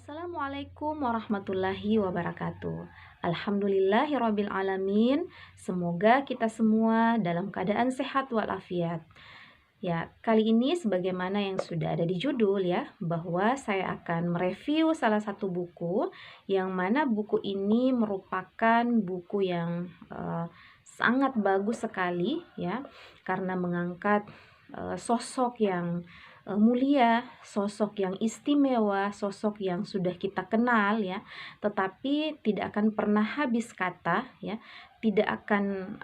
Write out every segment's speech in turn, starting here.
Assalamualaikum warahmatullahi wabarakatuh. Alhamdulillahirabbil alamin. Semoga kita semua dalam keadaan sehat walafiat. Ya, kali ini sebagaimana yang sudah ada di judul ya, bahwa saya akan mereview salah satu buku yang mana buku ini merupakan buku yang sangat bagus sekali ya, karena mengangkat sosok yang mulia, sosok yang istimewa, sosok yang sudah kita kenal ya, tetapi tidak akan pernah habis kata ya, tidak akan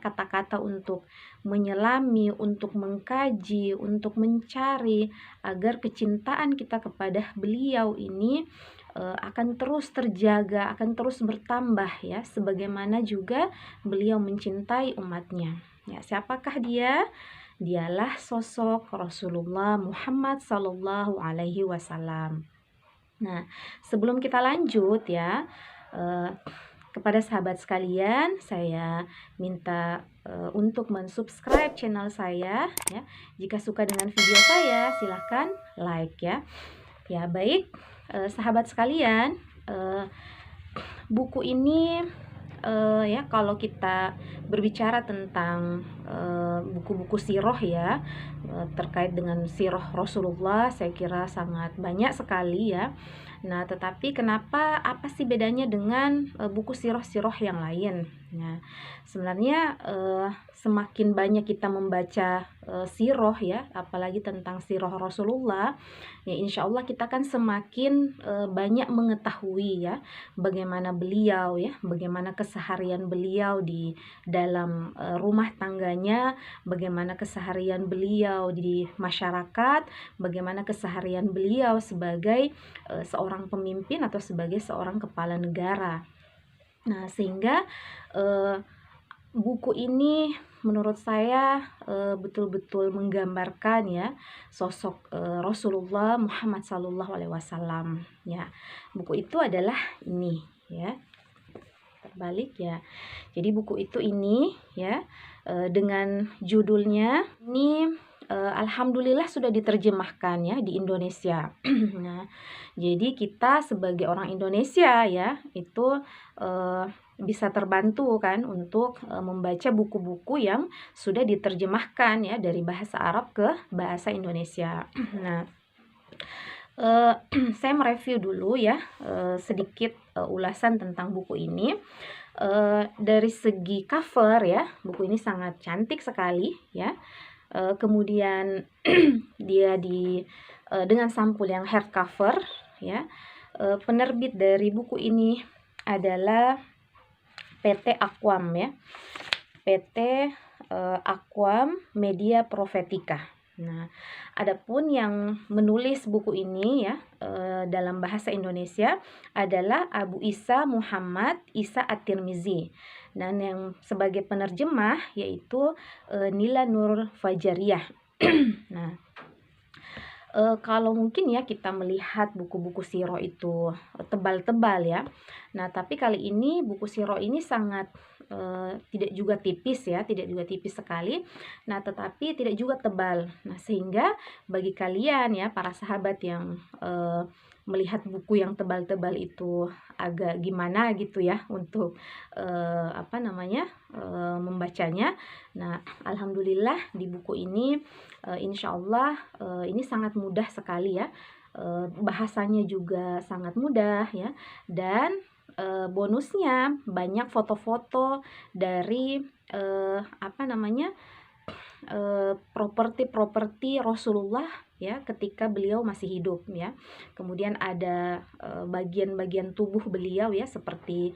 kata-kata untuk menyelami, untuk mengkaji, untuk mencari agar kecintaan kita kepada beliau ini akan terus terjaga, akan terus bertambah ya, sebagaimana juga beliau mencintai umatnya. Ya, siapakah dia? Dialah sosok Rasulullah Muhammad Sallallahu Alaihi Wasallam. Nah, sebelum kita lanjut ya, kepada sahabat sekalian, saya minta untuk mensubscribe channel saya ya. Jika suka dengan video saya, silahkan like ya. Ya, baik, sahabat sekalian, buku ini ya, kalau kita berbicara tentang buku-buku sirah ya, terkait dengan sirah Rasulullah, saya kira sangat banyak sekali ya. Nah, tetapi apa sih bedanya dengan buku sirah-sirah yang lain? Nah, sebenarnya semakin banyak kita membaca sirah ya, apalagi tentang sirah Rasulullah, ya insya Allah kita kan semakin banyak mengetahui ya, bagaimana beliau ya, bagaimana keseharian beliau di dalam rumah tangganya, bagaimana keseharian beliau di masyarakat, bagaimana keseharian beliau sebagai seorang pemimpin atau sebagai seorang kepala negara. Nah, sehingga buku ini menurut saya betul-betul menggambarkan ya sosok Rasulullah Muhammad Sallallahu Alaihi Wasallam ya. Buku itu adalah ini ya, terbalik ya. Jadi buku itu ini ya, dengan judulnya ini alhamdulillah sudah diterjemahkan ya di Indonesia. Nah, jadi kita sebagai orang Indonesia ya itu bisa terbantu kan untuk membaca buku-buku yang sudah diterjemahkan ya dari bahasa Arab ke bahasa Indonesia. Nah, saya mereview dulu ya sedikit ulasan tentang buku ini. Dari segi cover ya, buku ini sangat cantik sekali ya. Kemudian dia dengan sampul yang hardcover ya. Penerbit dari buku ini adalah PT Aqwam ya, PT Aqwam Media Profetika. Nah, adapun yang menulis buku ini ya dalam bahasa Indonesia adalah Abu Isa Muhammad Isa At-Tirmizi, dan yang sebagai penerjemah yaitu Nila Nur Fajariyah. Nah, kalau mungkin ya kita melihat buku-buku sirah itu tebal-tebal ya. Nah, tapi kali ini buku sirah ini sangat tidak juga tipis ya, tidak juga tipis sekali. Nah, tetapi tidak juga tebal. Nah, sehingga bagi kalian ya para sahabat yang melihat buku yang tebal-tebal itu agak gimana gitu ya untuk membacanya. Nah, alhamdulillah di buku ini insya Allah ini sangat mudah sekali ya, bahasanya juga sangat mudah ya, dan bonusnya banyak foto-foto dari properti-properti Rasulullah ya ketika beliau masih hidup ya. Kemudian ada bagian-bagian tubuh beliau ya, seperti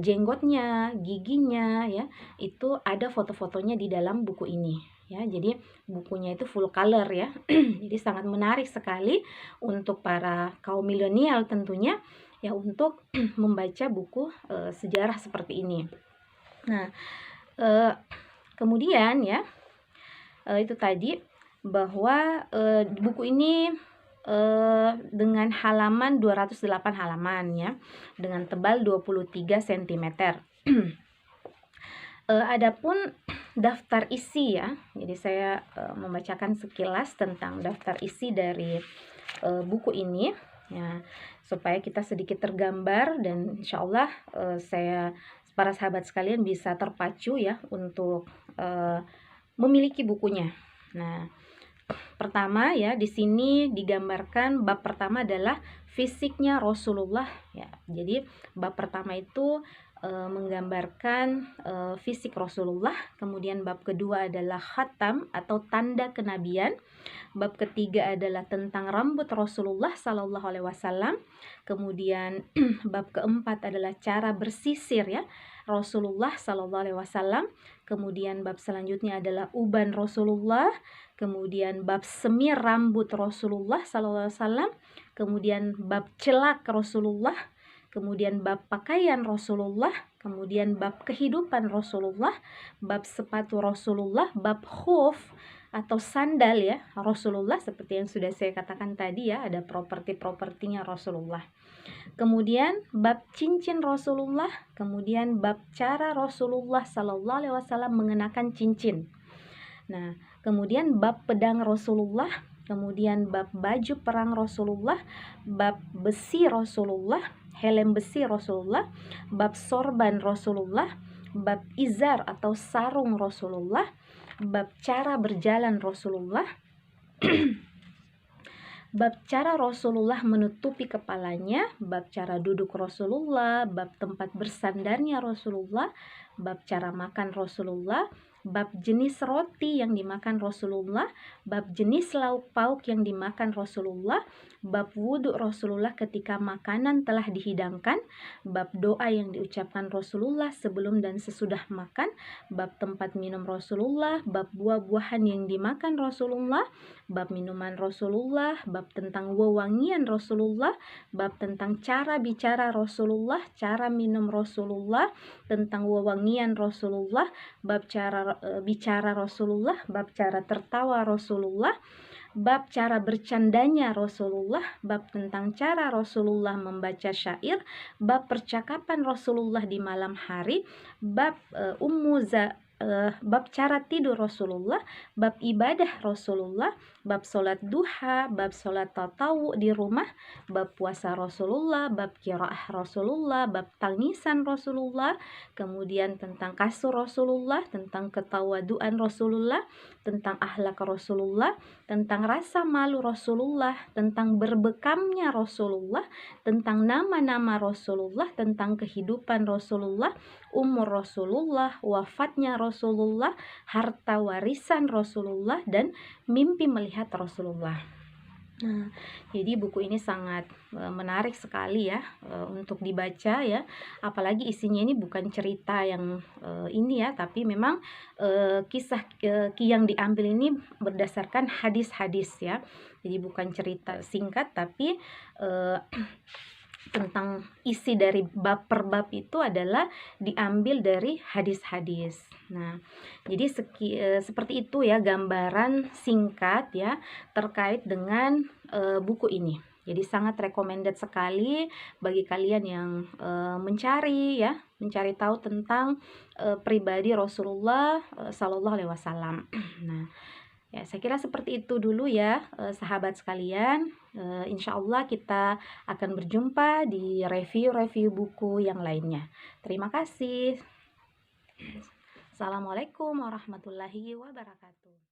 jenggotnya, giginya ya, itu ada foto-fotonya di dalam buku ini ya. Jadi bukunya itu full color ya. Jadi sangat menarik sekali untuk para kaum milenial tentunya ya untuk membaca buku sejarah seperti ini. Nah, kemudian ya itu tadi bahwa buku ini dengan halaman 208 halaman ya, dengan tebal 23 cm. Adapun daftar isi ya, jadi saya membacakan sekilas tentang daftar isi dari buku ini. Ya, supaya kita sedikit tergambar dan insya Allah para sahabat sekalian bisa terpacu ya untuk memiliki bukunya. Nah, pertama ya di sini digambarkan bab pertama adalah fisiknya Rasulullah ya. Jadi bab pertama itu menggambarkan fisik Rasulullah, kemudian bab kedua adalah khatam atau tanda kenabian. Bab ketiga adalah tentang rambut Rasulullah Sallallahu Alaihi Wasallam. Kemudian bab keempat adalah cara bersisir ya Rasulullah Sallallahu Alaihi Wasallam. Kemudian bab selanjutnya adalah uban Rasulullah. Kemudian bab semir rambut Rasulullah Sallallahu Alaihi Wasallam. Kemudian bab celak Rasulullah. Kemudian bab pakaian Rasulullah, kemudian bab kehidupan Rasulullah, bab sepatu Rasulullah, bab khuf atau sandal ya Rasulullah, seperti yang sudah saya katakan tadi ya, ada properti-propertinya Rasulullah. Kemudian bab cincin Rasulullah, kemudian bab cara Rasulullah Sallallahu Alaihi Wasallam mengenakan cincin. Nah, kemudian bab pedang Rasulullah, kemudian bab baju perang Rasulullah, bab besi Rasulullah, helm besi Rasulullah, bab sorban Rasulullah, bab izar atau sarung Rasulullah, bab cara berjalan Rasulullah, bab cara Rasulullah menutupi kepalanya, bab cara duduk Rasulullah, bab tempat bersandarnya Rasulullah, bab cara makan Rasulullah, bab jenis roti yang dimakan Rasulullah, bab jenis lauk pauk yang dimakan Rasulullah, bab wudhu Rasulullah ketika makanan telah dihidangkan, bab doa yang diucapkan Rasulullah sebelum dan sesudah makan, bab tempat minum Rasulullah, bab buah-buahan yang dimakan Rasulullah, bab minuman Rasulullah, bab tentang wewangian Rasulullah, bab tentang cara bicara Rasulullah, cara minum Rasulullah, tentang wewangian Rasulullah, bab cara bicara Rasulullah, bab cara tertawa Rasulullah, bab cara bercandanya Rasulullah, bab tentang cara Rasulullah membaca syair, bab percakapan Rasulullah di malam hari, bab bab cara tidur Rasulullah, bab ibadah Rasulullah, bab sholat duha, bab sholat tatawu di rumah, bab puasa Rasulullah, bab qiraah Rasulullah, bab tangisan Rasulullah, kemudian tentang kasur Rasulullah, tentang ketawaduan Rasulullah, tentang akhlak Rasulullah, tentang rasa malu Rasulullah, tentang berbekamnya Rasulullah, tentang nama-nama Rasulullah, tentang kehidupan Rasulullah, umur Rasulullah, wafatnya Rasulullah, harta warisan Rasulullah, dan mimpi melihat Rasulullah. Nah, jadi buku ini sangat menarik sekali ya untuk dibaca ya. Apalagi isinya ini bukan cerita yang ini ya, tapi memang kisah yang diambil ini berdasarkan hadis-hadis ya. Jadi bukan cerita singkat, tapi tentang isi dari bab per bab itu adalah diambil dari hadis-hadis. Nah, jadi seperti itu ya gambaran singkat ya terkait dengan buku ini. Jadi sangat recommended sekali bagi kalian yang mencari tahu tentang pribadi Rasulullah Sallallahu Alaihi Wasallam. Nah, ya, saya kira seperti itu dulu ya, sahabat sekalian. Insya Allah kita akan berjumpa di review-review buku yang lainnya. Terima kasih. Assalamualaikum warahmatullahi wabarakatuh.